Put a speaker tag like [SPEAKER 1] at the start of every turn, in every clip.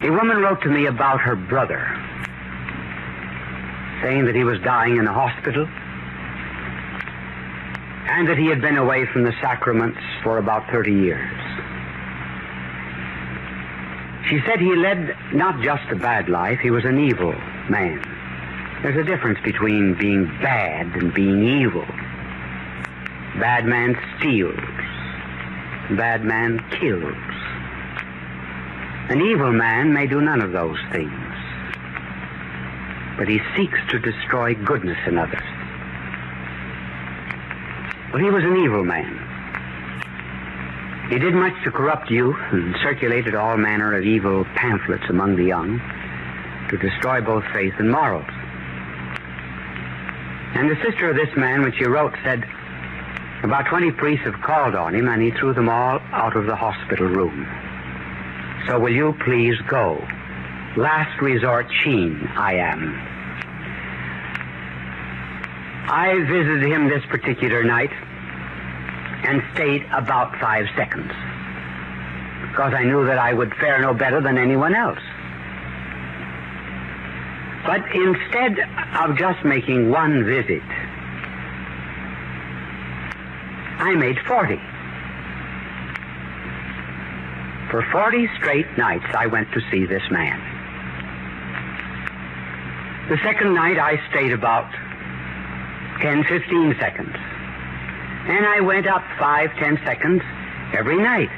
[SPEAKER 1] A woman wrote to me about her brother, saying that he was dying in a hospital and that he had been away from the sacraments for about 30 years. She said he led not just a bad life, he was an evil man. There's a difference between being bad and being evil. Bad man steals. Bad man kills. An evil man may do none of those things, but he seeks to destroy goodness in others. Well, he was an evil man. He did much to corrupt youth and circulated all manner of evil pamphlets among the young to destroy both faith and morals. And the sister of this man, when she wrote, said about 20 priests have called on him and he threw them all out of the hospital room. So will you please go? Last resort Sheen, I am. I visited him this particular night and stayed about 5 seconds because I knew that I would fare no better than anyone else. But instead of just making one visit, I made 40. For 40 straight nights, I went to see this man. The second night, I stayed about 10, 15 seconds. And I went up 5, 10 seconds every night.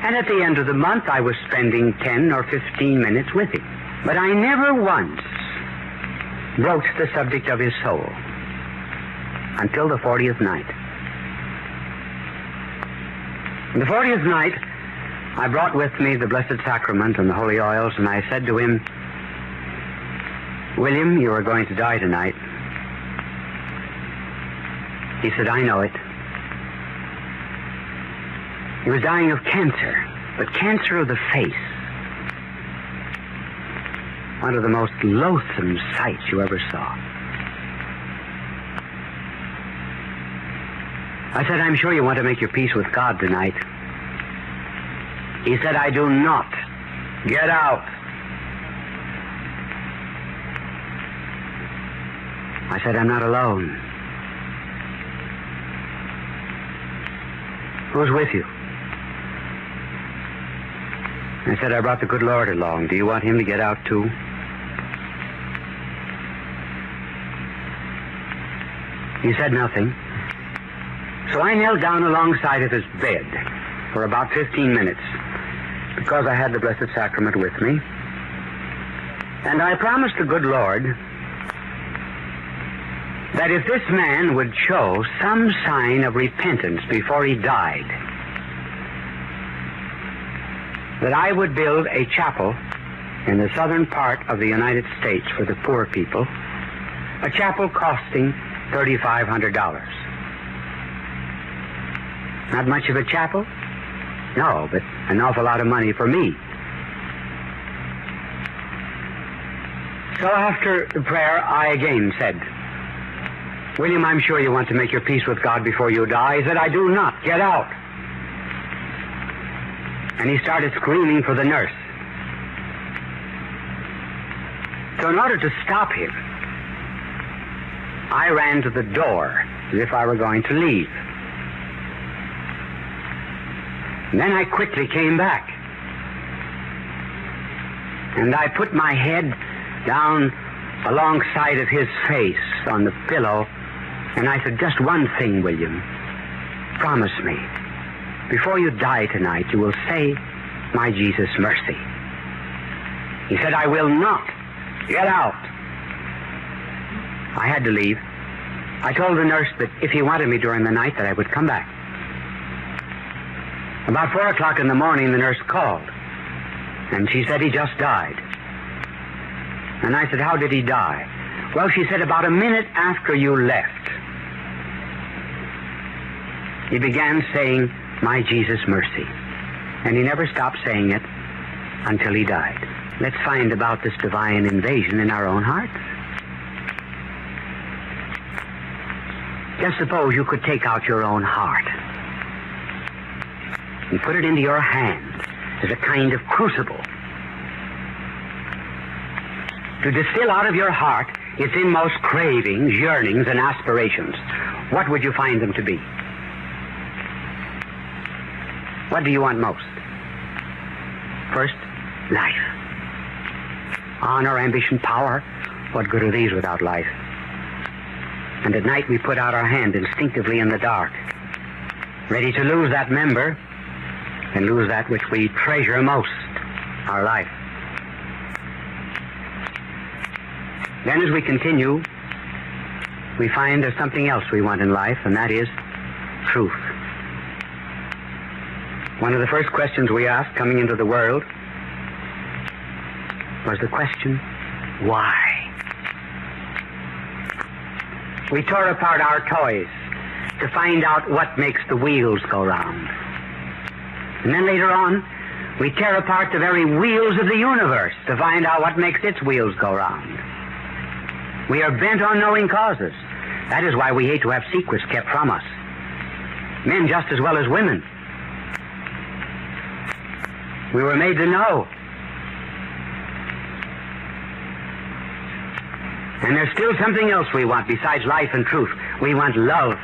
[SPEAKER 1] And at the end of the month, I was spending 10 or 15 minutes with him. But I never once broached the subject of his soul until the 40th night. On the 40th night, I brought with me the Blessed Sacrament and the holy oils, and I said to him, William, you are going to die tonight. He said, I know it. He was dying of cancer, but cancer of the face. One of the most loathsome sights you ever saw. I said, I'm sure you want to make your peace with God tonight. He said, I do not. Get out. I said, I'm not alone. Who's with you? I said, I brought the good Lord along. Do you want him to get out too? He said nothing. So I knelt down alongside of his bed for about 15 minutes because I had the Blessed Sacrament with me. And I promised the good Lord that if this man would show some sign of repentance before he died, that I would build a chapel in the southern part of the United States for the poor people, a chapel costing $3,500. Not much of a chapel? No, but an awful lot of money for me. So after the prayer, I again said, William, I'm sure you want to make your peace with God before you die. He said, I do not. Get out. And he started screaming for the nurse. So in order to stop him, I ran to the door as if I were going to leave. And then I quickly came back. And I put my head down alongside of his face on the pillow, and I said, just one thing, William. Promise me, before you die tonight, you will say, my Jesus, mercy. He said, I will not. Get out. I had to leave. I told the nurse that if he wanted me during the night, that I would come back. About 4 o'clock in the morning, the nurse called, and she said he just died. And I said, how did he die? Well, she said, about a minute after you left, he began saying, my Jesus, mercy. And he never stopped saying it until he died. Let's find about this divine invasion in our own hearts. Just suppose you could take out your own heart and put it into your hands is a kind of crucible. To distill out of your heart its inmost cravings, yearnings, and aspirations, what would you find them to be? What do you want most? First, life. Honor, ambition, power. What good are these without life? And at night we put out our hand instinctively in the dark, ready to lose that member and lose that which we treasure most, our life. Then as we continue, we find there's something else we want in life, and that is truth. One of the first questions we asked coming into the world was the question, why? We tore apart our toys to find out what makes the wheels go round. And then later on, we tear apart the very wheels of the universe to find out what makes its wheels go round. We are bent on knowing causes. That is why we hate to have secrets kept from us. Men just as well as women. We were made to know. And there's still something else we want besides life and truth. We want love.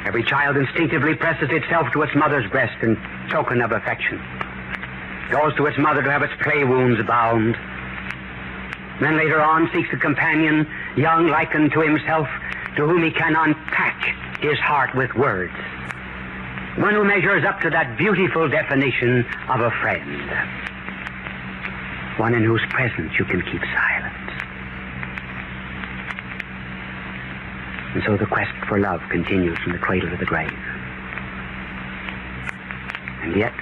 [SPEAKER 1] Every child instinctively presses itself to its mother's breast in token of affection. Goes to its mother to have its play wounds bound. Then later on seeks a companion, young like unto himself, to whom he can unpack his heart with words. One who measures up to that beautiful definition of a friend. One in whose presence you can keep silence. And so the quest for love continues from the cradle to the grave. And yet,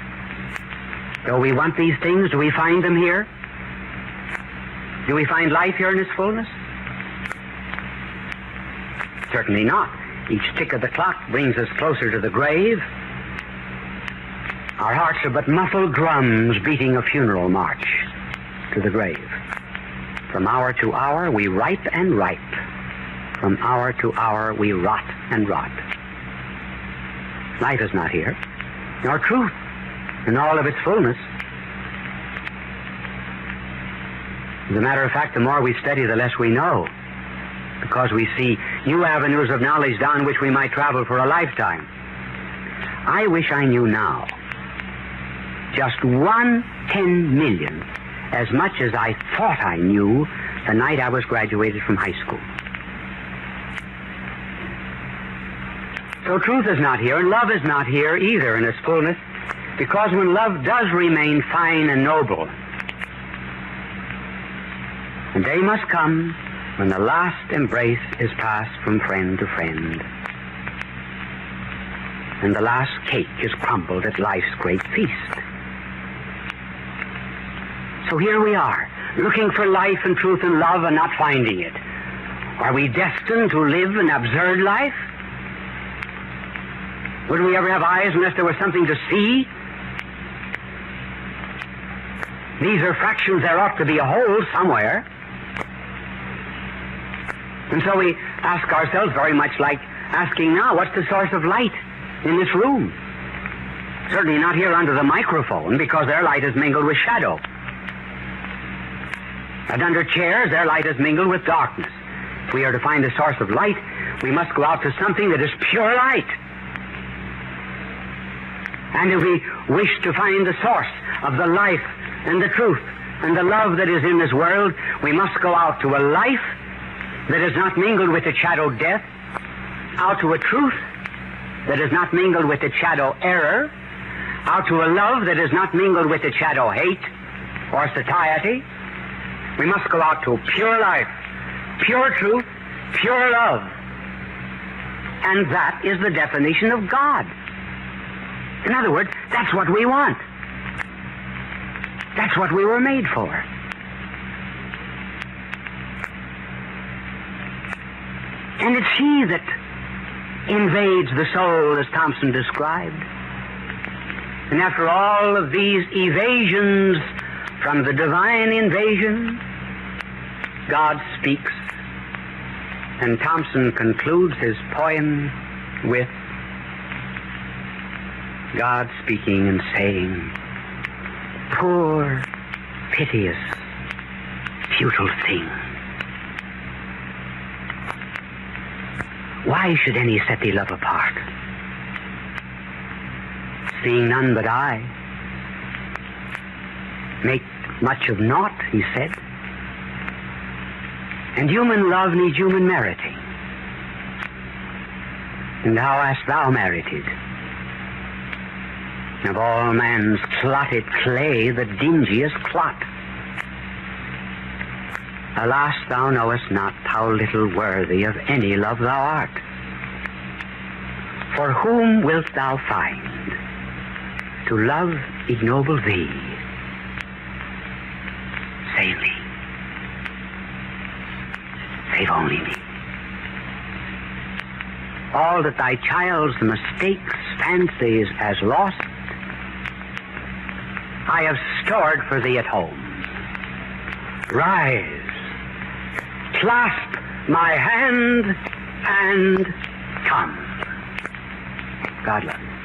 [SPEAKER 1] though we want these things, do we find them here? Do we find life here in its fullness? Certainly not. Each tick of the clock brings us closer to the grave. Our hearts are but muffled drums beating a funeral march to the grave. From hour to hour we ripe and ripe. From hour to hour we rot and rot. Life is not here, nor truth in all of its fullness. As a matter of fact, the more we study, the less we know, because we see new avenues of knowledge down which we might travel for a lifetime. I wish I knew now just 1/10,000,000 as much as I thought I knew the night I was graduated from high school. So truth is not here, and love is not here either in its fullness, because when love does remain fine and noble, the day must come when the last embrace is passed from friend to friend, and the last cake is crumbled at life's great feast. So here we are, looking for life and truth and love and not finding it. Are we destined to live an absurd life? Would we ever have eyes unless there was something to see? These are fractions. There ought to be a whole somewhere. And so we ask ourselves, very much like asking now, what's the source of light in this room? Certainly not here under the microphone, because their light is mingled with shadow. And under chairs, their light is mingled with darkness. If we are to find the source of light, we must go out to something that is pure light. And if we wish to find the source of the life and the truth and the love that is in this world, we must go out to a life that is not mingled with the shadow death, out to a truth that is not mingled with the shadow error, out to a love that is not mingled with the shadow hate or satiety. We must go out to pure life, pure truth, pure love. And that is the definition of God. In other words, that's what we want. That's what we were made for. And it's He that invades the soul, as Thompson described. And after all of these evasions from the divine invasion, God speaks. And Thompson concludes his poem with, God speaking and saying, poor, piteous, futile thing. Why should any set thee love apart? Seeing none but I, make much of naught, he said. And human love needs human meriting. And how hast thou merited? Of all man's clotted clay, the dingiest clot. Alas, thou knowest not how little worthy of any love thou art. For whom wilt thou find to love ignoble thee? Save me. Save only me. All that thy child's mistakes, fancies, has lost, I have stored for thee at home. Rise, clasp my hand, and come. God love you.